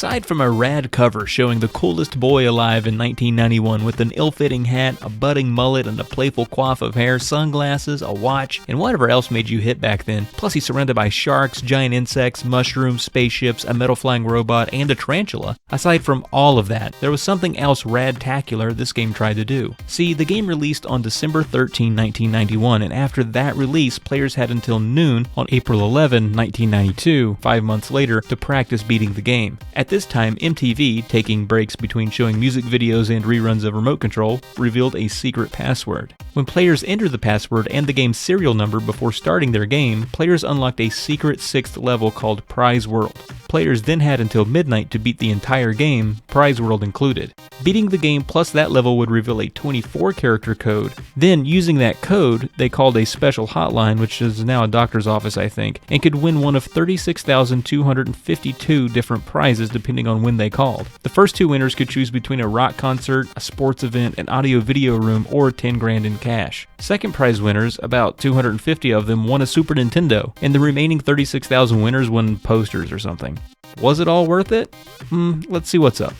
Aside from a rad cover showing the coolest boy alive in 1991 with an ill-fitting hat, a budding mullet, and a playful coif of hair, sunglasses, a watch, and whatever else made you hip back then, plus he's surrounded by sharks, giant insects, mushrooms, spaceships, a metal flying robot, and a tarantula. Aside from all of that, there was something else rad-tacular this game tried to do. See, the game released on December 13, 1991, and after that release, players had until noon on April 11, 1992, 5 months later, to practice beating the game. At this time, MTV, taking breaks between showing music videos and reruns of Remote Control, revealed a secret password. When players entered the password and the game's serial number before starting their game, players unlocked a secret 6th level called Prize World. Players then had until midnight to beat the entire game, Prize World included. Beating the game plus that level would reveal a 24-character code. Then, using that code, they called a special hotline, which is now a doctor's office, I think, and could win one of 36,252 different prizes depending on when they called. The first two winners could choose between a rock concert, a sports event, an audio-video room, or 10 grand in cash. Second prize winners, about 250 of them, won a Super Nintendo, and the remaining 36,000 winners won posters or something. Was it all worth it? Let's see what's up.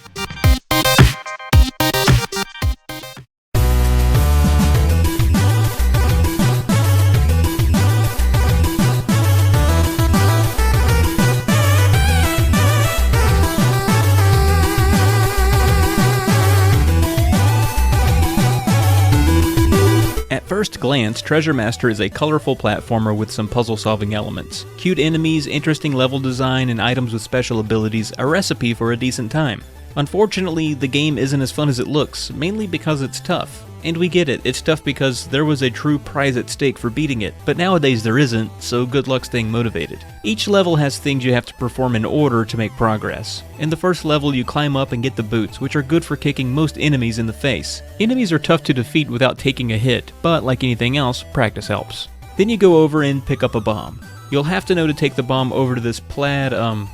At first glance, Treasure Master is a colorful platformer with some puzzle-solving elements. Cute enemies, interesting level design, and items with special abilities, a recipe for a decent time. Unfortunately, the game isn't as fun as it looks, mainly because it's tough. And we get it, it's tough because there was a true prize at stake for beating it, but nowadays there isn't, so good luck staying motivated. Each level has things you have to perform in order to make progress. In the first level, you climb up and get the boots, which are good for kicking most enemies in the face. Enemies are tough to defeat without taking a hit, but like anything else, practice helps. Then you go over and pick up a bomb. You'll have to know to take the bomb over to this platform.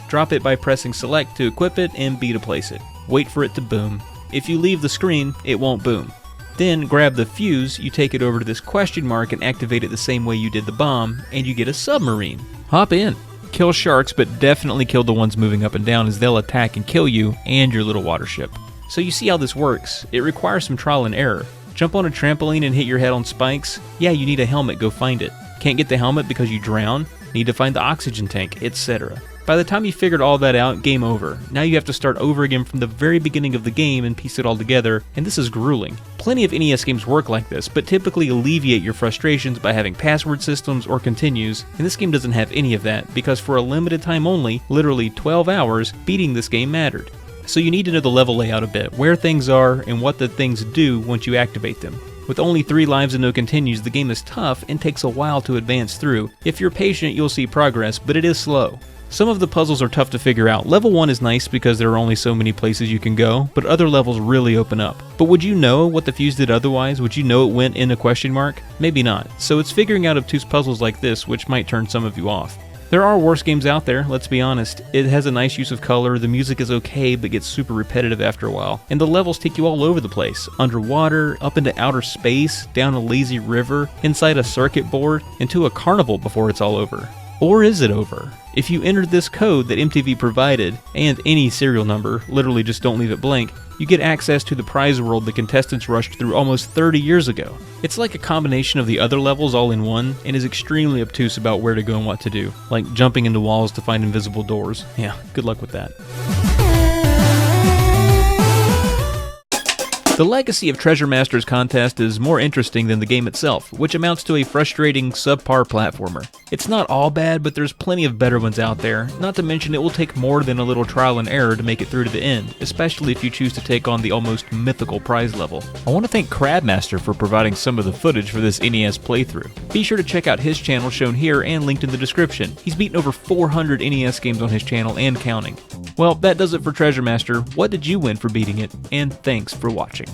Drop it by pressing select to equip it and B to place it. Wait for it to boom. If you leave the screen, it won't boom. Then grab the fuse, you take it over to this question mark and activate it the same way you did the bomb, and you get a submarine. Hop in. Kill sharks, but definitely kill the ones moving up and down as they'll attack and kill you and your little water ship. So you see how this works. It requires some trial and error. Jump on a trampoline and hit your head on spikes? Yeah, you need a helmet, go find it. Can't get the helmet because you drown? Need to find the oxygen tank, etc. By the time you figured all that out, game over. Now you have to start over again from the very beginning of the game and piece it all together, and this is grueling. Plenty of NES games work like this, but typically alleviate your frustrations by having password systems or continues, and this game doesn't have any of that, because for a limited time only, literally 12 hours, beating this game mattered. So you need to know the level layout a bit, where things are, and what the things do once you activate them. With only 3 lives and no continues, the game is tough and takes a while to advance through. If you're patient, you'll see progress, but it is slow. Some of the puzzles are tough to figure out. Level 1 is nice because there are only so many places you can go, but other levels really open up. But would you know what the fuse did otherwise? Would you know it went in a question mark? Maybe not. So it's figuring out obtuse puzzles like this which might turn some of you off. There are worse games out there, let's be honest. It has a nice use of color, the music is okay but gets super repetitive after a while, and the levels take you all over the place. Underwater, up into outer space, down a lazy river, inside a circuit board, into a carnival before it's all over. Or is it over? If you entered this code that MTV provided, and any serial number, literally just don't leave it blank, you get access to the prize world the contestants rushed through almost 30 years ago. It's like a combination of the other levels all in one, and is extremely obtuse about where to go and what to do, like jumping into walls to find invisible doors. Yeah, good luck with that. The legacy of Treasure Master's contest is more interesting than the game itself, which amounts to a frustrating, subpar platformer. It's not all bad, but there's plenty of better ones out there, not to mention it will take more than a little trial and error to make it through to the end, especially if you choose to take on the almost mythical prize level. I want to thank Crabmaster for providing some of the footage for this NES playthrough. Be sure to check out his channel shown here and linked in the description. He's beaten over 400 NES games on his channel and counting. Well, that does it for Treasure Master. What did you win for beating it? And thanks for watching.